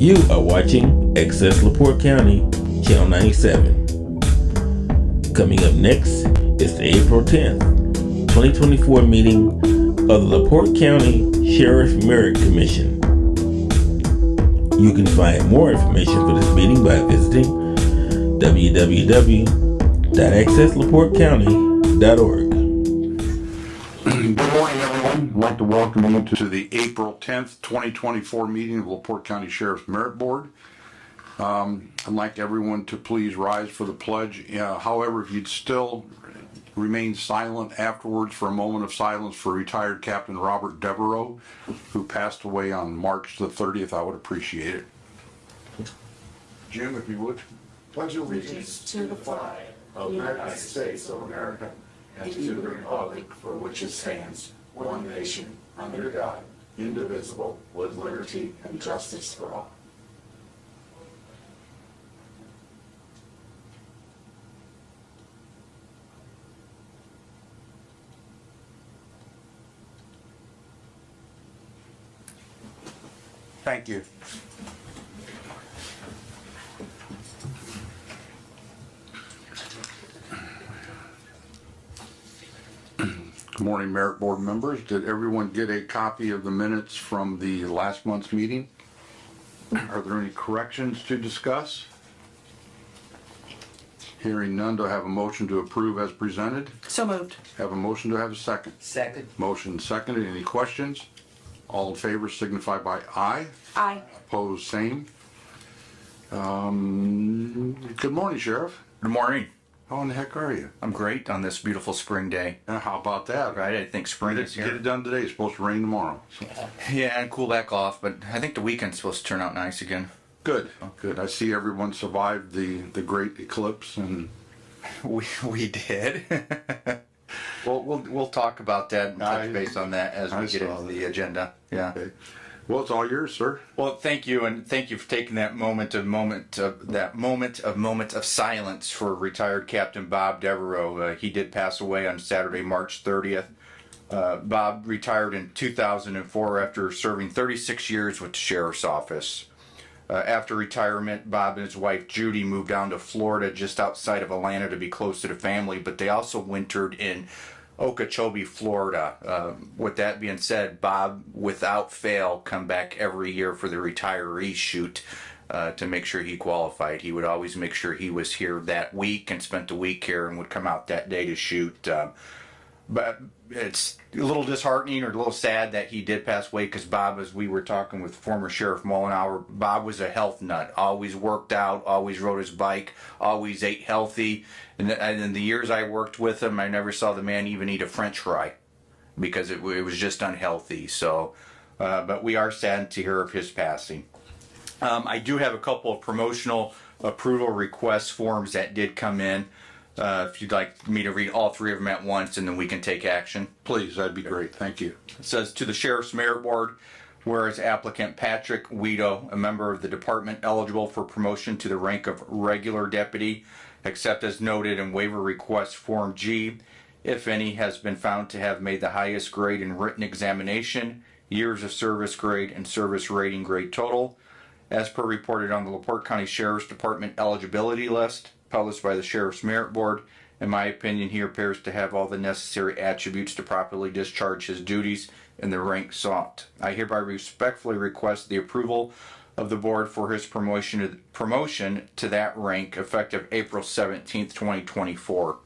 You are watching Access LaPorte County, Channel 97. Coming up next is the April 10th, 2024 meeting of the LaPorte County Sheriff Merit Commission. You can find more information for this meeting by visiting www.accesslaportecounty.org. Good morning, everyone. I'd like to welcome you to the April 10th, 2024 meeting of LaPorte County Sheriff's Merit Board. I'd like everyone to please rise for the pledge. However, if you'd still remain silent afterwards for a moment of silence for retired Captain Robert Devereaux, who passed away on March the 30th, I would appreciate it. Jim, if you would. Pledge allegiance to the flag of the United States of America and to the republic for which it stands, one nation, under God, indivisible, with liberty and justice for all. Thank you. Good morning, Merit Board members. Did everyone get a copy of the minutes from the last month's meeting? Are there any corrections to discuss? Hearing none, do I have a motion to approve as presented? So moved. Have a motion to have a second? Second. Motion seconded. Any questions? All in favor signify by aye. Aye. Opposed, same. Good morning, Sheriff. Good morning. How in the heck are you? I'm great on this beautiful spring day. How about that? Right? I think spring is Get it here. done today. It's supposed to rain tomorrow. So. Yeah, and cool back off, but I think the weekend's supposed to turn out nice again. Good, good. I see everyone survived the great eclipse, and We did. We'll talk about that and touch base on that as I we get saw into the agenda. Yeah. okay. Well, it's all yours, sir. Well, thank you, and thank you for taking that moment of silence for retired Captain Bob Devereaux. He did pass away on Saturday, March 30th. Bob retired in 2004 after serving 36 years with the Sheriff's Office. After retirement, Bob and his wife Judy moved down to Florida just outside of Atlanta to be close to the family, but they also wintered in Okeechobee, Florida. With that being said, Bob, without fail, come back every year for the retiree shoot to make sure he qualified. He would always make sure he was here that week and spent the week here and would come out that day to shoot. But it's a little disheartening or a little sad that he did pass away because Bob, as we were talking with former Sheriff Mollenauer, Bob was a health nut. Always worked out, always rode his bike, always ate healthy. And in the years I worked with him, I never saw the man even eat a French fry because it was just unhealthy. So, but we are saddened to hear of his passing. I do have a couple of promotional approval request forms that did come in. If you'd like me to read all three of them at once and then we can take action. Please, that'd be great. Thank you. It says to the Sheriff's Merit Board, whereas applicant Patrick Weedo, a member of the department eligible for promotion to the rank of regular deputy, except as noted in waiver request form G, if any, has been found to have made the highest grade in written examination, years of service grade, and service rating grade total, as per reported on the LaPorte County Sheriff's Department eligibility list, published by the Sheriff's Merit Board. In my opinion, he appears to have all the necessary attributes to properly discharge his duties in the rank sought. I hereby respectfully request the approval of the board for his promotion to that rank effective April 17th, 2024.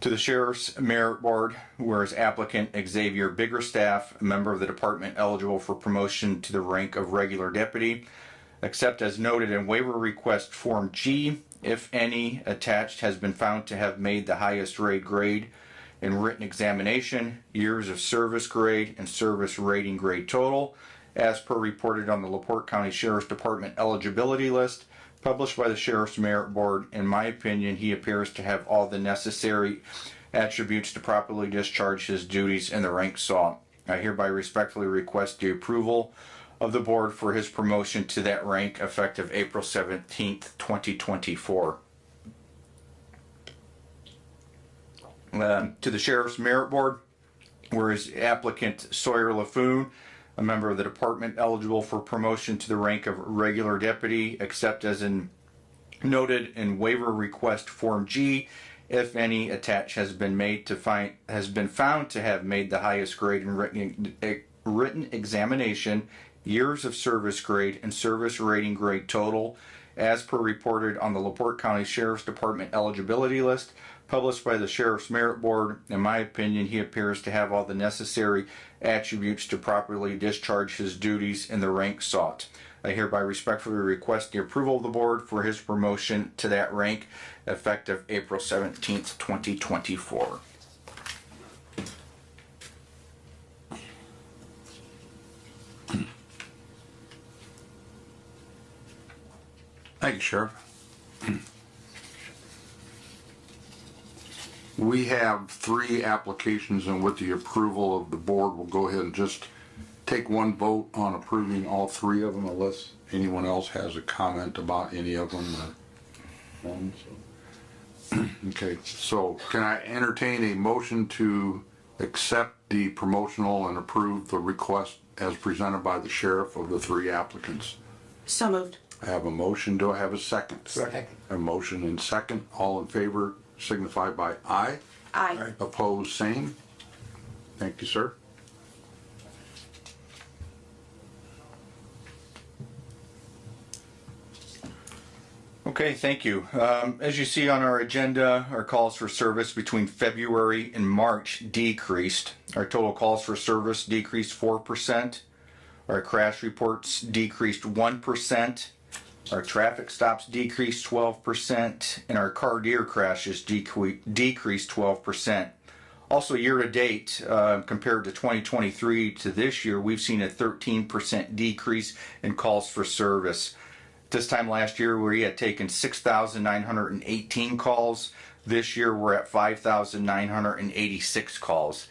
To the Sheriff's Merit Board, whereas applicant Xavier Biggerstaff, a member of the department eligible for promotion to the rank of regular deputy, except as noted in waiver request form G, if any, attached has been found to have made the highest grade in written examination, years of service grade, and service rating grade total, as per reported on the LaPorte County Sheriff's Department eligibility list, published by the Sheriff's Merit Board. In my opinion, he appears to have all the necessary attributes to properly discharge his duties in the rank sought. I hereby respectfully request the approval of the board for his promotion to that rank effective April 17th, 2024. To the Sheriff's Merit Board, whereas applicant Sawyer LaFoon, a member of the department eligible for promotion to the rank of regular deputy, except as noted in waiver request form G, if any attached has been found to have made the highest grade in written examination, years of service grade, and service rating grade total, as per reported on the LaPorte County Sheriff's Department eligibility list, published by the Sheriff's Merit Board. In my opinion, he appears to have all the necessary attributes to properly discharge his duties in the rank sought. I hereby respectfully request the approval of the board for his promotion to that rank, effective April 17th, 2024. Thank you, Sheriff. We have 3 applications, and with the approval of the board, we'll go ahead and just take one vote on approving all 3 of them, unless anyone else has a comment about any of them. Okay, so can I entertain a motion to accept the promotional and approve the request as presented by the sheriff of the 3 applicants? So moved. I have a motion. Do I have a second? Second. A motion and second. All in favor signify by aye. Aye. Opposed, same. Thank you, sir. Okay, thank you. As you see on our agenda, our calls for service between February and March decreased. Our total calls for service decreased 4%. Our crash reports decreased 1%. Our traffic stops decreased 12%, and our car deer crashes decreased 12%. Also, year to date, compared to 2023 to this year, we've seen a 13% decrease in calls for service. This time last year, we had taken 6,918 calls. This year, we're at 5,986 calls.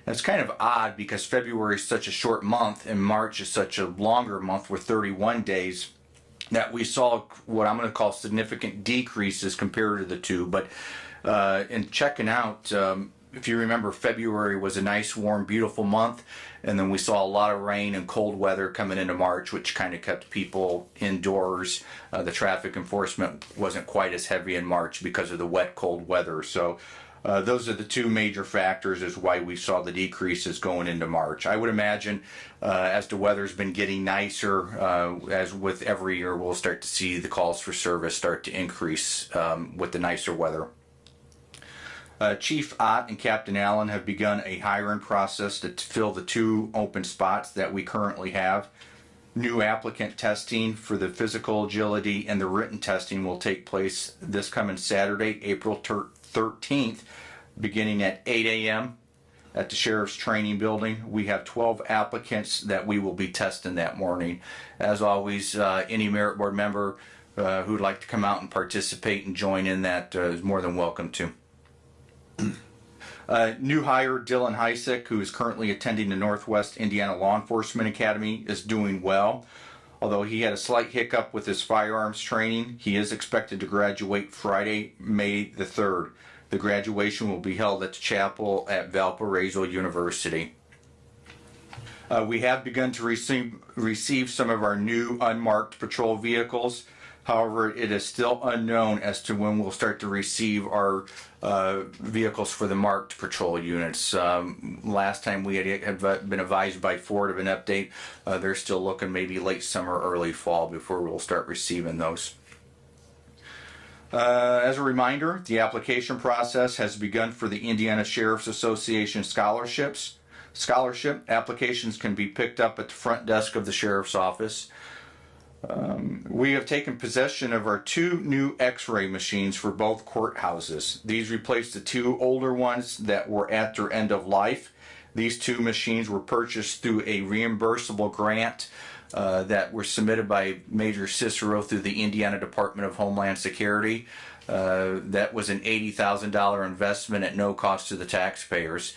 And it's kind of odd because February is such a short month and March is such a longer month with 31 days that we saw what I'm going to call significant decreases compared to the two. But in checking out, if you remember, February was a nice, warm, beautiful month, and then we saw a lot of rain and cold weather coming into March, which kind of kept people indoors. The traffic enforcement wasn't quite as heavy in March because of the wet, cold weather. So those are the 2 major factors as why we saw the decreases going into March. I would imagine as the weather's been getting nicer, as with every year, we'll start to see the calls for service start to increase with the nicer weather. Chief Ott and Captain Allen have begun a hiring process to fill the 2 open spots that we currently have. New applicant testing for the physical agility and the written testing will take place this coming Saturday, April 13th, beginning at 8 a.m. at the Sheriff's Training Building. We have 12 applicants that we will be testing that morning. As always, any Merit Board member who'd like to come out and participate and join in that is more than welcome to. New hire Dylan Heisick, who is currently attending the Northwest Indiana Law Enforcement Academy, is doing well. Although he had a slight hiccup with his firearms training, he is expected to graduate Friday, May the 3rd. The graduation will be held at the chapel at Valparaiso University. We have begun to receive some of our new unmarked patrol vehicles. However, it is still unknown as to when we'll start to receive our vehicles for the marked patrol units. Last time we had been advised by Ford of an update. They're still looking maybe late summer, early fall before we'll start receiving those. As a reminder, the application process has begun for the Indiana Sheriff's Association scholarships. Scholarship applications can be picked up at the front desk of the Sheriff's Office. We have taken possession of our 2 new x-ray machines for both courthouses. These replace the 2 older ones that were at their end of life. These 2 machines were purchased through a reimbursable grant that were submitted by Major Cicero through the Indiana Department of Homeland Security. That was an $80,000 investment at no cost to the taxpayers.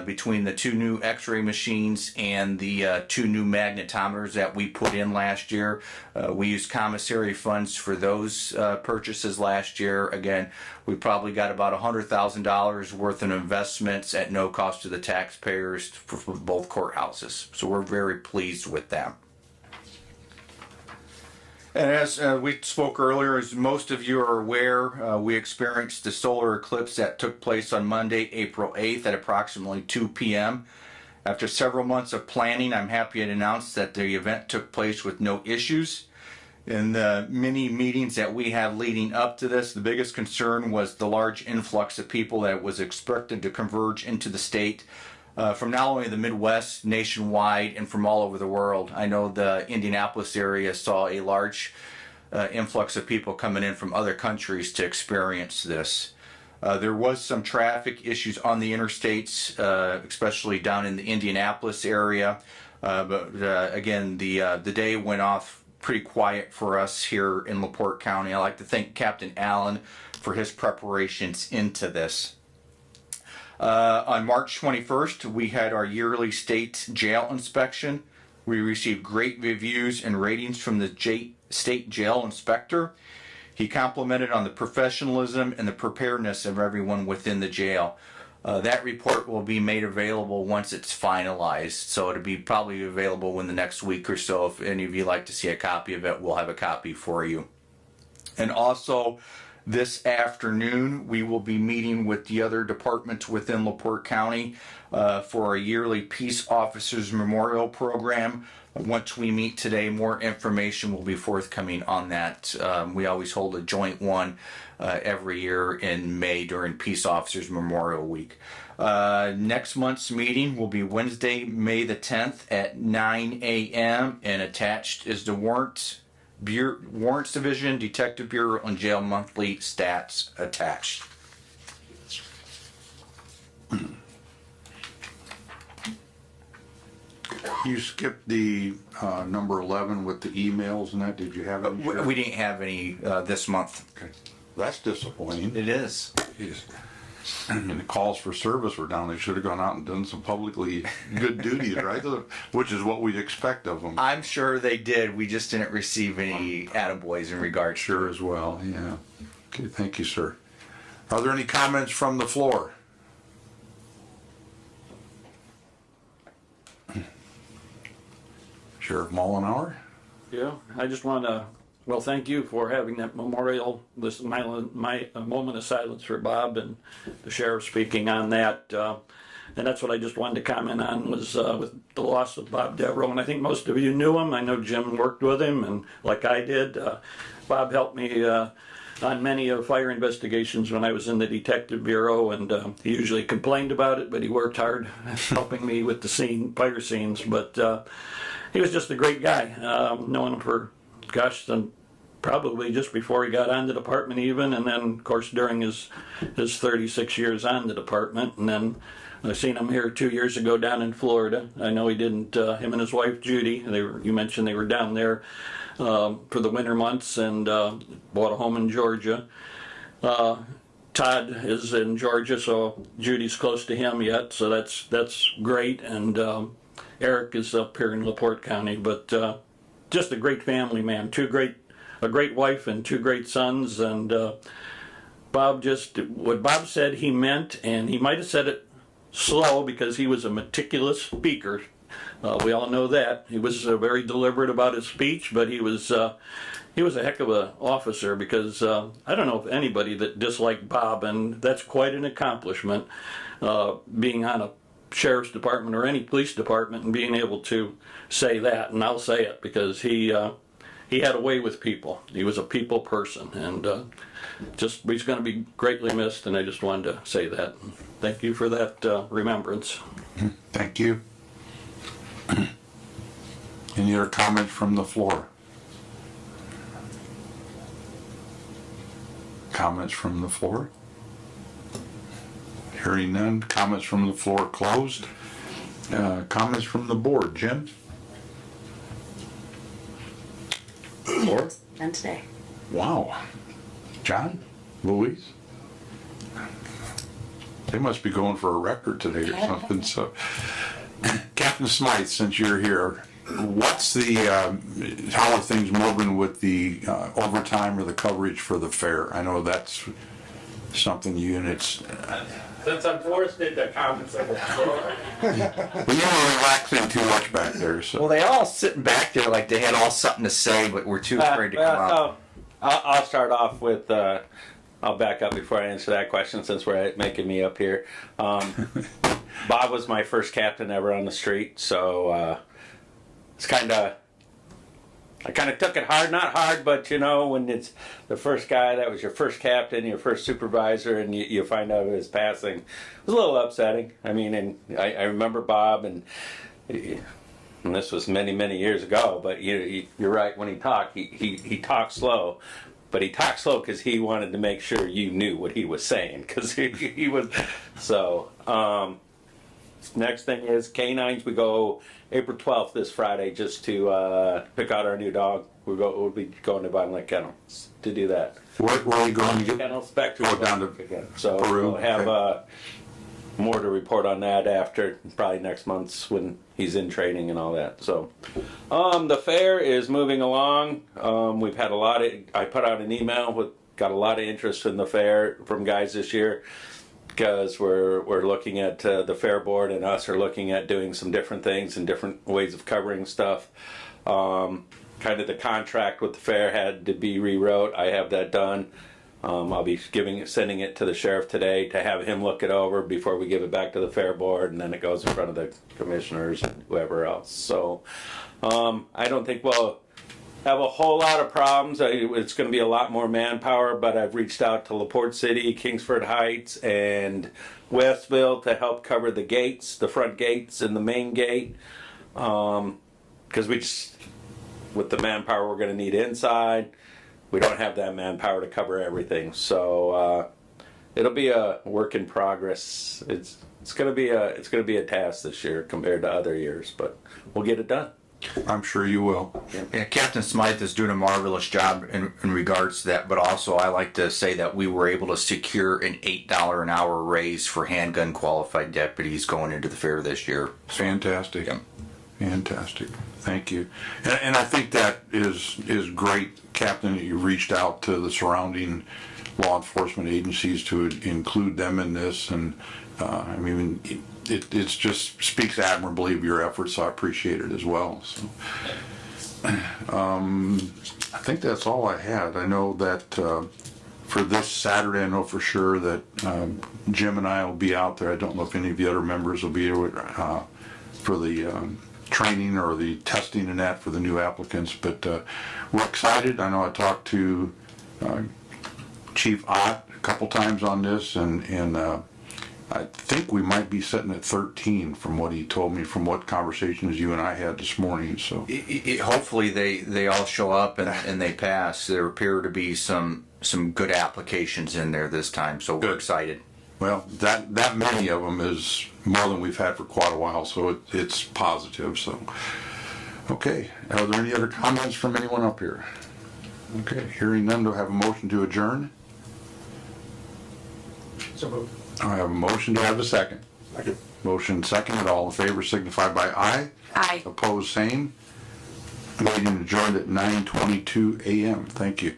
between the 2 new x-ray machines and the 2 new magnetometers that we put in last year. We used commissary funds for those purchases last year. Again, we probably got about $100,000 worth of investments at no cost to the taxpayers for both courthouses. So we're very pleased with that. And as we spoke earlier, as most of you are aware, we experienced the solar eclipse that took place on Monday, April 8th at approximately 2 p.m. After several months of planning, I'm happy to announce that the event took place with no issues. In the many meetings that we had leading up to this, the biggest concern was the large influx of people that was expected to converge into the state from not only the Midwest, nationwide, and from all over the world. I know the Indianapolis area saw a large influx of people coming in from other countries to experience this. There was some traffic issues on the interstates, especially down in the Indianapolis area. But again, the day went off pretty quiet for us here in LaPorte County. I'd like to thank Captain Allen for his preparations into this. On March 21st, we had our yearly state jail inspection. We received great reviews and ratings from the state jail inspector. He complimented on the professionalism and the preparedness of everyone within the jail. That report will be made available once it's finalized, so it'll be probably available in the next week or so. If any of you like to see a copy of it, we'll have a copy for you. And also, this afternoon, we will be meeting with the other departments within LaPorte County for our yearly Peace Officers Memorial Program. Once we meet today, more information will be forthcoming on that. We always hold a joint one every year in May during Peace Officers Memorial Week. Next month's meeting will be Wednesday, May the 10th at 9 a.m. and attached is the Warrants Division, Detective Bureau, and Jail Monthly Stats attached. You skipped the number 11 with the emails and that. Did you have any? We didn't have any this month. Okay. That's disappointing. It is. Jeez. And the calls for service were down. They should have gone out and done some publicly good duties, right? Which is what we expect of them. I'm sure they did. We just didn't receive any attaboys in regards. Sure as well, yeah. Okay, thank you, sir. Are there any comments from the floor? Sheriff Mullenhour? Yeah, I just want to, well, thank you for having that memorial. This is my moment of silence for Bob and the sheriff speaking on that. And that's what I just wanted to comment on was with the loss of Bob Devereaux. And I think most of you knew him. I know Jim worked with him, and like I did, Bob helped me on many of fire investigations when I was in the Detective Bureau, and he usually complained about it, but he worked hard helping me with the fire scenes. But he was just a great guy. Knowing him for, gosh, probably just before he got on the department even, and then of course during his 36 years on the department, and then I seen him here 2 years ago down in Florida. I know he didn't, him and his wife Judy, you mentioned they were down there for the winter months and bought a home in Georgia. Todd is in Georgia, so Judy's close to him yet, so that's great. And Eric is up here in LaPorte County, but just a great family man, a great wife and 2 great sons. And Bob what Bob said he meant, and he might have said it slow because he was a meticulous speaker. We all know that. He was very deliberate about his speech, but he was a heck of an officer because I don't know of anybody that disliked Bob, and that's quite an accomplishment, being on a sheriff's department or any police department and being able to say that. And I'll say it because he had a way with people. He was a people person, and he's going to be greatly missed, and I just wanted to say that. Thank you for that remembrance. Thank you. Any other comments from the floor? Comments from the floor? Hearing none. Comments from the floor closed. Comments from the board. Jim? Floor? None today. Wow. John? Louise? They must be going for a record today or something. So, Captain Smythe, since you're here, what's the how are things moving with the overtime or the coverage for the fair? I know that's something units. Since I'm forced into comments on the floor. Well, you were relaxing too much back there. So. Well, they all sitting back there like they had all something to say, but we're too afraid to come out. I'll start off with, I'll back up before I answer that question since we're making me up here. Bob was my first captain ever on the street, so it's I kind of took it hard, not hard, but you know, when it's the first guy that was your first captain, your first supervisor, and you find out his passing, it was a little upsetting. I mean, and I remember Bob, and this was many, many years ago, but you're right, when he talked, he talked slow. But he talked slow because he wanted to make sure you knew what he was saying, because he was, so, next thing is canines. We go April 12th this Friday just to pick out our new dog. We'll be going to Bond Lake Kennel to do that. Where are you going to get? Kennels back to Down to again. So Peru. we'll have Okay. more to report on that after probably next month's when he's in training and all that. So the fair is moving along. We've had I put out an email got a lot of interest in the fair from guys this year, because we're looking at the fair board and us are looking at doing some different things and different ways of covering stuff. Kind of the contract with the fair had to be rewrote. I have that done. I'll be sending it to the sheriff today to have him look it over before we give it back to the fair board, and then it goes in front of the commissioners and whoever else. So I don't think we'll have a whole lot of problems. It's going to be a lot more manpower, but I've reached out to LaPorte City, Kingsford Heights, and Westville to help cover the gates, the front gates and the main gate, because with the manpower we're going to need inside, we don't have that manpower to cover everything. So it'll be a work in progress. It's going to be a task this year compared to other years, but we'll get it done. I'm sure you will. Yeah, Captain Smythe is doing a marvelous job in regards to that, but also I like to say that we were able to secure an $8 an hour raise for handgun qualified deputies going into the fair this year. Fantastic. Yep. Fantastic. Thank you. And I think that is great, Captain, that you reached out to the surrounding law enforcement agencies to include them in this. And I mean, it just speaks admirably of your efforts, so I appreciate it as well. So I think that's all I had. I know that for this Saturday, I know for sure that Jim and I will be out there. I don't know if any of the other members will be there for the training or the testing and that for the new applicants, but we're excited. I know I talked to Chief Ott a couple times on this, and I think we might be sitting at 13 from what he told me, from what conversations you and I had this morning. So Hopefully they all show up and they pass. There appear to be some good applications in there this time, so we're excited. well, that many of them is more than we've had for quite a while, so it's positive. So okay, are there any other comments from anyone up here? Okay, hearing none, do I have a motion to adjourn? So moved. I have a motion, do I have a second? Second. Motion seconded, all in favor signify by aye. Aye. Opposed, same. Meeting adjourned at 9:22 a.m. Thank you.